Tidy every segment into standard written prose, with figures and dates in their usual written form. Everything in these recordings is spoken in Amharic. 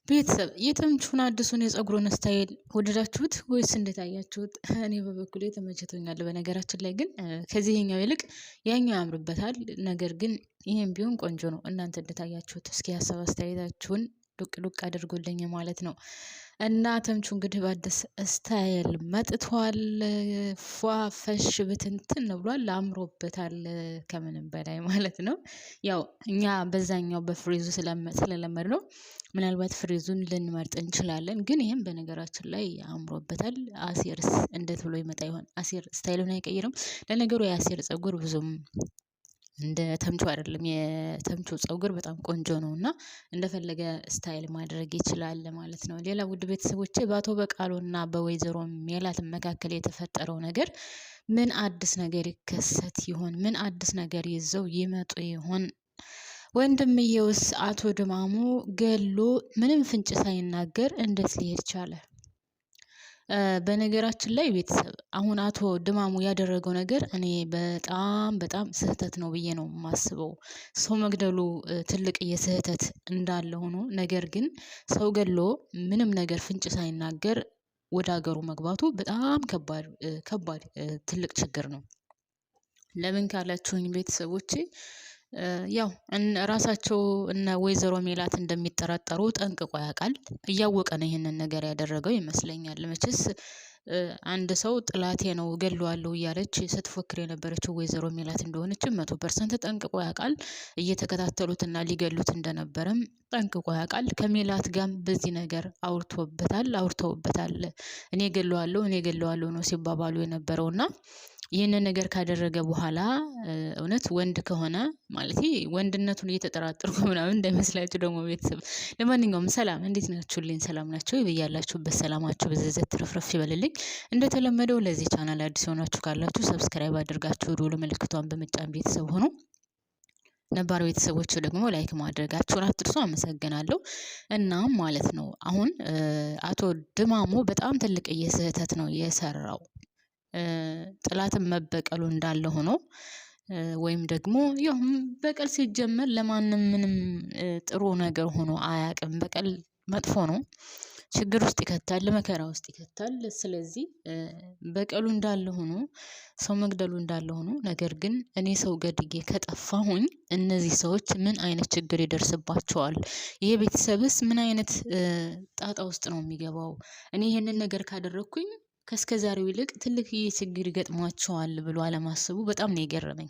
ቤተሰብ የተምቹን አዲሱን የፀጉሩን ስታይል ወደዳችሁት ወይስ እንዴት አያችሁት? እኔ በበኩሌ ተመችቶኛል። በነገራችን ላይ ግን ከዚህኛው ይልቅ ያኛው ያምርበታል። ነገር ግን ይሄም ቢሆን ቆንጆ ነው። እናንተ እንዴት እስኪ ሀሳብ አስተያየታችሁን ዱቅ ዱቅ አድርጎልኝ ማለት ነው። እና ተምቹ እንግዲህ በአዲስ ስታይል መጥቷል። ፏ ፈሽ ብትንትን ብሏል፣ አምሮበታል ከምንም በላይ ማለት ነው። ያው እኛ በዛኛው በፍሪዙ ስለለመድ ነው ምናልባት ፍሪዙን ልንመርጥ እንችላለን። ግን ይሄም በነገራችን ላይ አምሮበታል። አሴርስ እንዴት ብሎ ይመጣ ይሆን? አሴር ስታይሉን አይቀይርም? ለነገሩ የአሴር ፀጉር ብዙም እንደ ተምቹ አይደለም። የተምቹ ፀጉር በጣም ቆንጆ ነው እና እንደፈለገ ስታይል ማድረግ ይችላል ማለት ነው። ሌላ ውድ ቤተሰቦቼ በአቶ በቃሉና በወይዘሮ ሜላት መካከል የተፈጠረው ነገር ምን አዲስ ነገር ይከሰት ይሆን? ምን አዲስ ነገር ይዘው ይመጡ ይሆን? ወንድምየውስ አቶ ድማሙ ገሎ ምንም ፍንጭ ሳይናገር እንዴት ሊሄድ ቻለ? በነገራችን ላይ ቤተሰብ አሁን አቶ ድማሙ ያደረገው ነገር እኔ በጣም ስህተት ነው ብዬ ነው የማስበው። ሰው መግደሉ ትልቅ የስህተት እንዳለ ሆኖ ነገር ግን ሰው ገሎ ምንም ነገር ፍንጭ ሳይናገር ወደ ሀገሩ መግባቱ በጣም ከባድ ትልቅ ችግር ነው። ለምን ካላችሁኝ ቤተሰቦቼ ያው ራሳቸው እነ ወይዘሮ ሜላት እንደሚጠራጠሩ ጠንቅቆ ያውቃል። እያወቀ ነው ይሄንን ነገር ያደረገው ይመስለኛል። መቼስ አንድ ሰው ጥላቴ ነው እገለዋለሁ እያለች ስትፎክር የነበረችው ወይዘሮ ሜላት እንደሆነች 100% ጠንቅቆ ያውቃል። እየተከታተሉትና ሊገሉት እንደነበረም ጠንቅቆ ያውቃል። ከሜላት ጋርም በዚህ ነገር አውርተውበታል። እኔ ገለዋለሁ ነው ሲባባሉ የነበረውና ይህንን ነገር ካደረገ በኋላ እውነት ወንድ ከሆነ ማለት ወንድነቱን እየተጠራጠርኩ ምናምን እንዳይመስላችሁ ደግሞ ቤተሰብ። ለማንኛውም ሰላም እንዴት ናችሁልኝ? ሰላም ናቸው ይብያላችሁበት ሰላማችሁ በዘዘት ትርፍርፍ ይበልልኝ። እንደተለመደው ለዚህ ቻናል አዲስ ሆናችሁ ካላችሁ ሰብስክራይብ አድርጋችሁ ደወል ምልክቷን በመጫን ቤተሰብ ሆኖ ነባር ቤተሰቦች ደግሞ ላይክ ማድረጋችሁን አትርሱ። አመሰግናለሁ። እናም ማለት ነው አሁን አቶ ድማሙ በጣም ትልቅ የስህተት ነው የሰራው። ጥላትን መበቀሉ እንዳለ ሆኖ ወይም ደግሞ ያው በቀል ሲጀመር ለማንም ምንም ጥሩ ነገር ሆኖ አያውቅም። በቀል መጥፎ ነው። ችግር ውስጥ ይከታል፣ መከራ ውስጥ ይከታል። ስለዚህ በቀሉ እንዳለ ሆኖ ሰው መግደሉ እንዳለ ሆኖ ነገር ግን እኔ ሰው ገድዬ ከጠፋሁኝ እነዚህ ሰዎች ምን አይነት ችግር ይደርስባቸዋል? ይሄ ቤተሰብስ ምን አይነት ጣጣ ውስጥ ነው የሚገባው? እኔ ይሄንን ነገር ካደረኩኝ ከእስከዛሬው ይልቅ ትልቅ ችግር ይገጥሟቸዋል ብሎ አለማሰቡ በጣም ነው የገረመኝ።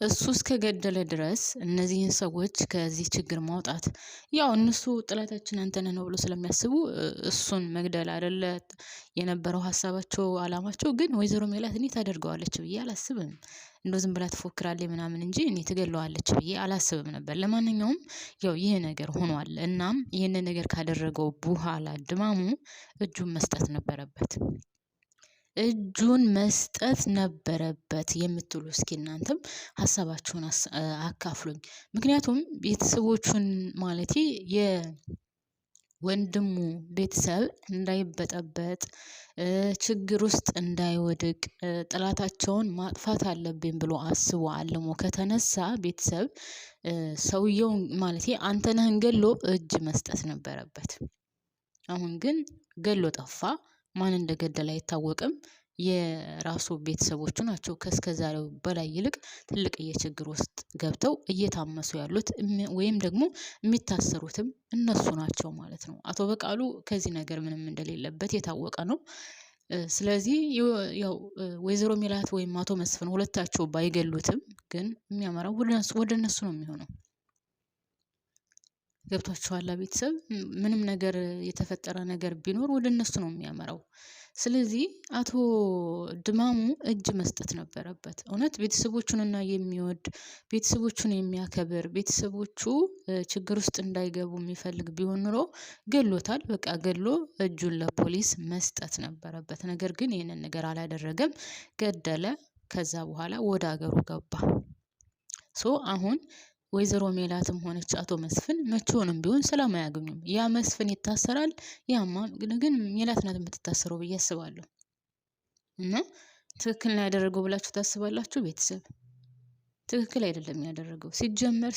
እሱ እስከገደለ ድረስ እነዚህን ሰዎች ከዚህ ችግር ማውጣት ያው እነሱ ጥላታችን አንተ ነህ ነው ብሎ ስለሚያስቡ እሱን መግደል አይደለ የነበረው ሀሳባቸው አላማቸው። ግን ወይዘሮ ሜላት እኔ ታደርገዋለች ብዬ አላስብም። እንደው ዝም ብላ ትፎክራለች ምናምን እንጂ እኔ ትገለዋለች ብዬ አላስብም ነበር። ለማንኛውም ያው ይሄ ነገር ሆኗል። እናም ይህንን ነገር ካደረገው በኋላ ድማሙ እጁን መስጠት ነበረበት። የምትሉ እስኪ እናንተም ሀሳባችሁን አካፍሉኝ። ምክንያቱም ቤተሰቦቹን ማለቴ የወንድሙ ቤተሰብ እንዳይበጠበጥ ችግር ውስጥ እንዳይወድቅ ጥላታቸውን ማጥፋት አለብኝ ብሎ አስቦ አልሞ ከተነሳ ቤተሰብ ሰውየውን ማለቴ አንተነህን ገሎ እጅ መስጠት ነበረበት። አሁን ግን ገሎ ጠፋ። ማን እንደገደለ አይታወቅም። የራሱ ቤተሰቦቹ ናቸው ከእስከዛሬው በላይ ይልቅ ትልቅ የችግር ውስጥ ገብተው እየታመሱ ያሉት ወይም ደግሞ የሚታሰሩትም እነሱ ናቸው ማለት ነው። አቶ በቃሉ ከዚህ ነገር ምንም እንደሌለበት የታወቀ ነው። ስለዚህ ያው ወይዘሮ ሜላት ወይም አቶ መስፍን ሁለታቸው ባይገሉትም ግን የሚያመራው ወደ እነሱ ነው የሚሆነው። ገብቷችኋል ቤተሰብ? ምንም ነገር የተፈጠረ ነገር ቢኖር ወደ እነሱ ነው የሚያመራው። ስለዚህ አቶ ድማሙ እጅ መስጠት ነበረበት። እውነት ቤተሰቦቹንና የሚወድ ቤተሰቦቹን የሚያከብር ቤተሰቦቹ ችግር ውስጥ እንዳይገቡ የሚፈልግ ቢሆን ኑሮ ገሎታል። በቃ ገሎ እጁን ለፖሊስ መስጠት ነበረበት። ነገር ግን ይህንን ነገር አላደረገም። ገደለ። ከዛ በኋላ ወደ ሀገሩ ገባ። አሁን ወይዘሮ ሜላትም ሆነች አቶ መስፍን መቼውንም ቢሆን ሰላም አያገኙም። ያ መስፍን ይታሰራል። ያማ ግን ሜላት ናት የምትታሰረው ብዬ አስባለሁ። እና ትክክል ነው ያደረገው ብላችሁ ታስባላችሁ ቤተሰብ? ትክክል አይደለም ያደረገው።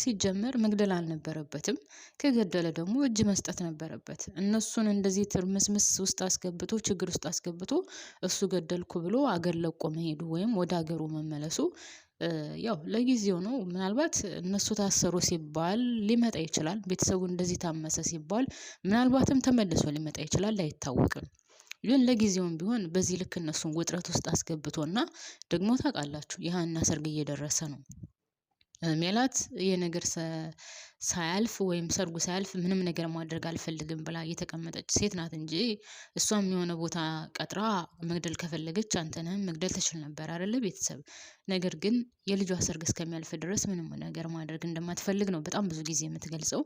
ሲጀመር መግደል አልነበረበትም። ከገደለ ደግሞ እጅ መስጠት ነበረበት። እነሱን እንደዚህ ትርምስምስ ውስጥ አስገብቶ ችግር ውስጥ አስገብቶ እሱ ገደልኩ ብሎ አገር ለቆ መሄዱ ወይም ወደ ሀገሩ መመለሱ ያው ለጊዜው ነው። ምናልባት እነሱ ታሰሩ ሲባል ሊመጣ ይችላል። ቤተሰቡ እንደዚህ ታመሰ ሲባል ምናልባትም ተመልሶ ሊመጣ ይችላል፣ አይታወቅም። ግን ለጊዜውም ቢሆን በዚህ ልክ እነሱን ውጥረት ውስጥ አስገብቶና ደግሞ ታውቃላችሁ የሀና ሰርግ እየደረሰ ነው። ሜላት ይሄ ነገር ሳያልፍ ወይም ሰርጉ ሳያልፍ ምንም ነገር ማድረግ አልፈልግም ብላ እየተቀመጠች ሴት ናት እንጂ እሷም የሆነ ቦታ ቀጥራ መግደል ከፈለገች አንተንም መግደል ትችል ነበር አይደለ ቤተሰብ። ነገር ግን የልጇ ሰርግ እስከሚያልፍ ድረስ ምንም ነገር ማድረግ እንደማትፈልግ ነው በጣም ብዙ ጊዜ የምትገልጸው።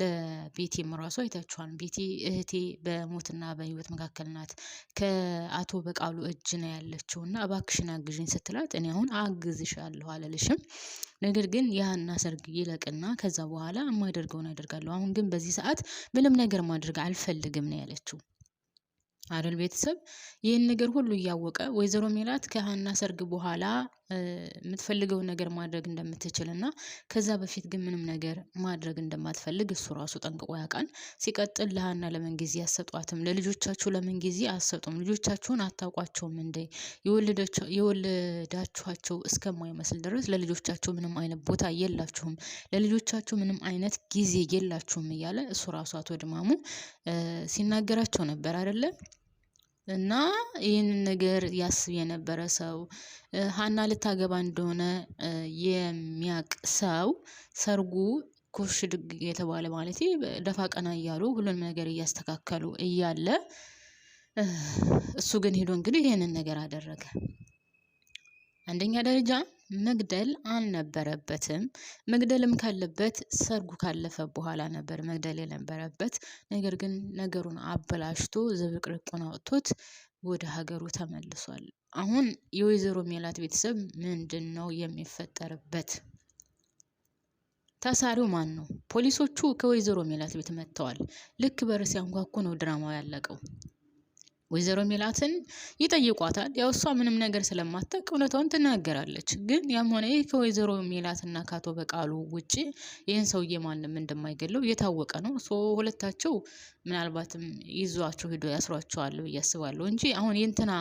ለቤቴም ራሱ አይታችኋል። ቤቴ እህቴ በሞትና በህይወት መካከል ናት፣ ከአቶ በቃሉ እጅ ነው ያለችው እና እባክሽን አግዥኝ ስትላት እኔ አሁን አግዝሻለሁ አልልሽም፣ ነገር ግን የሀና ሰርግ ይለቅና ከዛ በኋላ የማደርገውን አደርጋለሁ። አሁን ግን በዚህ ሰዓት ምንም ነገር ማድረግ አልፈልግም ነው ያለችው አይደል ቤተሰብ። ይህን ነገር ሁሉ እያወቀ ወይዘሮ ሜላት ከሀና ሰርግ በኋላ የምትፈልገውን ነገር ማድረግ እንደምትችልና ከዛ በፊት ግን ምንም ነገር ማድረግ እንደማትፈልግ እሱ ራሱ ጠንቅቆ ያውቃል። ሲቀጥል ለሀና ለምን ጊዜ አሰጧትም? ለልጆቻችሁ ለምን ጊዜ አሰጡም? ልጆቻችሁን አታውቋቸውም እንዴ? የወለዳችኋቸው እስከማይመስል ድረስ ለልጆቻችሁ ምንም አይነት ቦታ የላችሁም፣ ለልጆቻችሁ ምንም አይነት ጊዜ የላችሁም እያለ እሱ ራሱ አቶ ድማሙ ሲናገራቸው ነበር አይደለ? እና ይህንን ነገር ያስብ የነበረ ሰው ሀና ልታገባ እንደሆነ የሚያቅ ሰው ሰርጉ ኮሽ ድግ የተባለ ማለት ደፋ ቀና እያሉ ሁሉንም ነገር እያስተካከሉ እያለ እሱ ግን ሄዶ እንግዲህ ይህንን ነገር አደረገ። አንደኛ ደረጃ መግደል አልነበረበትም። መግደልም ካለበት ሰርጉ ካለፈ በኋላ ነበር መግደል የነበረበት። ነገር ግን ነገሩን አበላሽቶ ዝብርቅርቁን አውጥቶት ወደ ሀገሩ ተመልሷል። አሁን የወይዘሮ ሜላት ቤተሰብ ምንድን ነው የሚፈጠርበት? ታሳሪው ማን ነው? ፖሊሶቹ ከወይዘሮ ሜላት ቤት መጥተዋል። ልክ በር ሲያንኳኩ ነው ድራማው ያለቀው። ወይዘሮ ሜላትን ይጠይቋታል። ያው እሷ ምንም ነገር ስለማታውቅ እውነታውን ትናገራለች። ግን ያም ሆነ ይህ ከወይዘሮ ሜላትና ከአቶ በቃሉ ውጪ ይህን ሰውዬ ማንም እንደማይገለው የታወቀ ነው። ሁለታቸው ምናልባትም ይዟቸው ሄዶ ያስሯቸዋል ብዬ አስባለሁ እንጂ አሁን የእንትና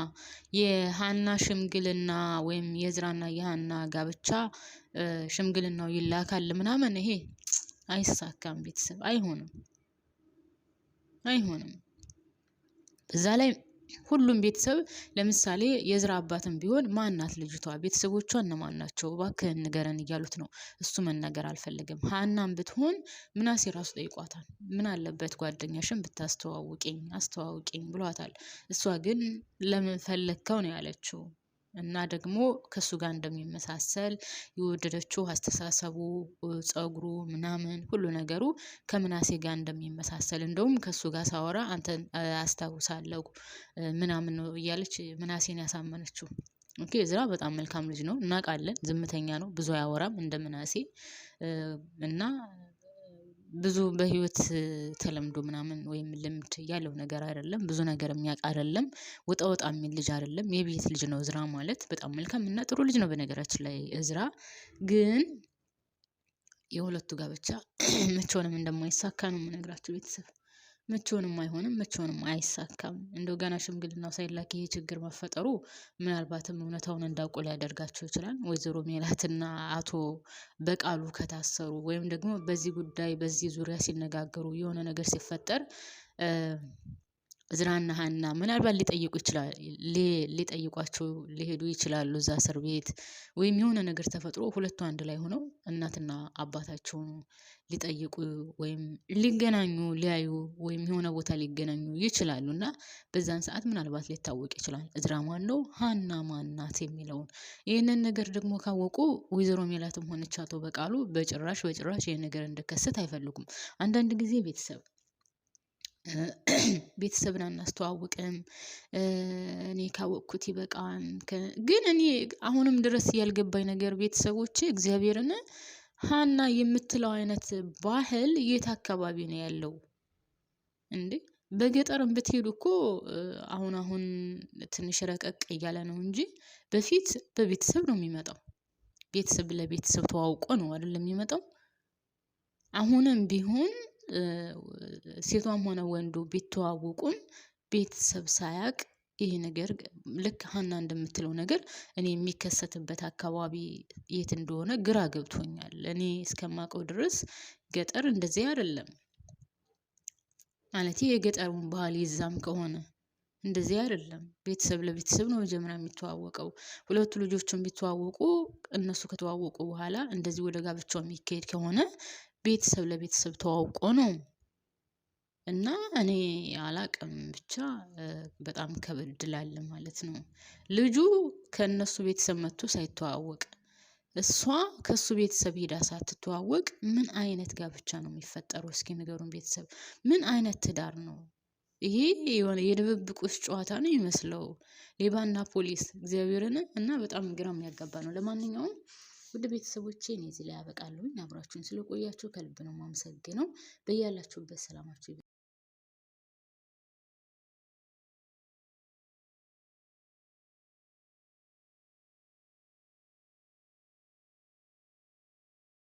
የሀና ሽምግልና ወይም የዝራና የሀና ጋብቻ ሽምግልናው ይላካል ምናምን ይሄ አይሳካም ቤተሰብ፣ አይሆንም። እዛ ላይ ሁሉም ቤተሰብ ለምሳሌ የዝራ አባትም ቢሆን ማናት ልጅቷ፣ ቤተሰቦቿ እነማን ናቸው እባክህን ንገረን እያሉት ነው። እሱ መናገር አልፈልግም። ሀናም ብትሆን ምናሴ ራሱ ጠይቋታል። ምን አለበት ጓደኛሽን ብታስተዋውቂኝ አስተዋውቂኝ ብሏታል። እሷ ግን ለምን ፈለግከው ነው ያለችው። እና ደግሞ ከሱ ጋር እንደሚመሳሰል የወደደችው አስተሳሰቡ፣ ጸጉሩ፣ ምናምን ሁሉ ነገሩ ከምናሴ ጋር እንደሚመሳሰል እንደውም ከሱ ጋር ሳወራ አንተን አስታውሳለሁ ምናምን ነው እያለች ምናሴን ያሳመነችው። ኦኬ ዝራ በጣም መልካም ልጅ ነው እናውቃለን። ዝምተኛ ነው፣ ብዙ አያወራም እንደ ምናሴ እና ብዙ በህይወት ተለምዶ ምናምን ወይም ልምድ ያለው ነገር አይደለም። ብዙ ነገር የሚያውቅ አይደለም። ወጣ የሚል ልጅ አይደለም። የቤት ልጅ ነው እዝራ ማለት። በጣም መልካም እና ጥሩ ልጅ ነው በነገራችን ላይ እዝራ። ግን የሁለቱ ጋብቻ መቼውንም እንደማይሳካ ነው የምነግራችሁ ቤተሰብ። መቼውንም አይሆንም፣ መቼውንም አይሳካም። እንደው ገና ሽምግልናው ሳይላክ ይሄ ችግር መፈጠሩ ምናልባትም እውነታውን እንዳውቁ ሊያደርጋቸው ይችላል። ወይዘሮ ሜላትና አቶ በቃሉ ከታሰሩ ወይም ደግሞ በዚህ ጉዳይ በዚህ ዙሪያ ሲነጋገሩ የሆነ ነገር ሲፈጠር ዝራና ሀና ምናልባት ሊጠይቋቸው ሊሄዱ ይችላሉ እዛ እስር ቤት። ወይም የሆነ ነገር ተፈጥሮ ሁለቱ አንድ ላይ ሆነው እናትና አባታቸውን ሊጠይቁ ወይም ሊገናኙ ሊያዩ ወይም የሆነ ቦታ ሊገናኙ ይችላሉ እና በዛን ሰዓት ምናልባት ሊታወቅ ይችላል እዝራ ማን ነው ሀና ማን ናት የሚለውን። ይህንን ነገር ደግሞ ካወቁ ወይዘሮ ሜላትም ሆነች አቶ በቃሉ በጭራሽ ይህን ነገር እንዲከሰት አይፈልጉም። አንዳንድ ጊዜ ቤተሰብን አናስተዋውቅም፣ እኔ ካወቅኩት ይበቃን። ግን እኔ አሁንም ድረስ ያልገባኝ ነገር ቤተሰቦቼ እግዚአብሔርን ሀና የምትለው አይነት ባህል የት አካባቢ ነው ያለው እንዴ? በገጠርም ብትሄዱ እኮ አሁን ትንሽ ረቀቅ እያለ ነው እንጂ በፊት በቤተሰብ ነው የሚመጣው። ቤተሰብ ለቤተሰብ ተዋውቆ ነው አይደል የሚመጣው። አሁንም ቢሆን ሴቷም ሆነ ወንዱ ቢተዋወቁም ቤተሰብ ሳያቅ ይሄ ነገር ልክ ሀና እንደምትለው ነገር እኔ የሚከሰትበት አካባቢ የት እንደሆነ ግራ ገብቶኛል። እኔ እስከማውቀው ድረስ ገጠር እንደዚህ አይደለም። ማለት የገጠሩን ባህል ይዛም ከሆነ እንደዚህ አይደለም። ቤተሰብ ለቤተሰብ ነው መጀመሪያ የሚተዋወቀው። ሁለቱ ልጆችን ቢተዋወቁ እነሱ ከተዋወቁ በኋላ እንደዚህ ወደ ጋብቻው የሚካሄድ ከሆነ ቤተሰብ ለቤተሰብ ተዋውቆ ነው። እና እኔ አላቅም ብቻ በጣም ከበድ ይላል ማለት ነው። ልጁ ከእነሱ ቤተሰብ መጥቶ ሳይተዋወቅ እሷ ከሱ ቤተሰብ ሄዳ ሳትተዋወቅ ምን አይነት ጋብቻ ነው የሚፈጠረው? እስኪ ንገሩን ቤተሰብ። ምን አይነት ትዳር ነው ይሄ? የሆነ የድብብቆሽ ጨዋታ ነው የሚመስለው። ሌባና ፖሊስ እግዚአብሔርን እና በጣም ግራ የሚያጋባ ነው። ለማንኛውም ውድ ቤተሰቦቼ እኔ እዚህ ላይ አበቃለሁኝ። አብራችሁን ስለቆያችሁ ከልብ ነው የማመሰግነው። በያላችሁበት ሰላማችሁ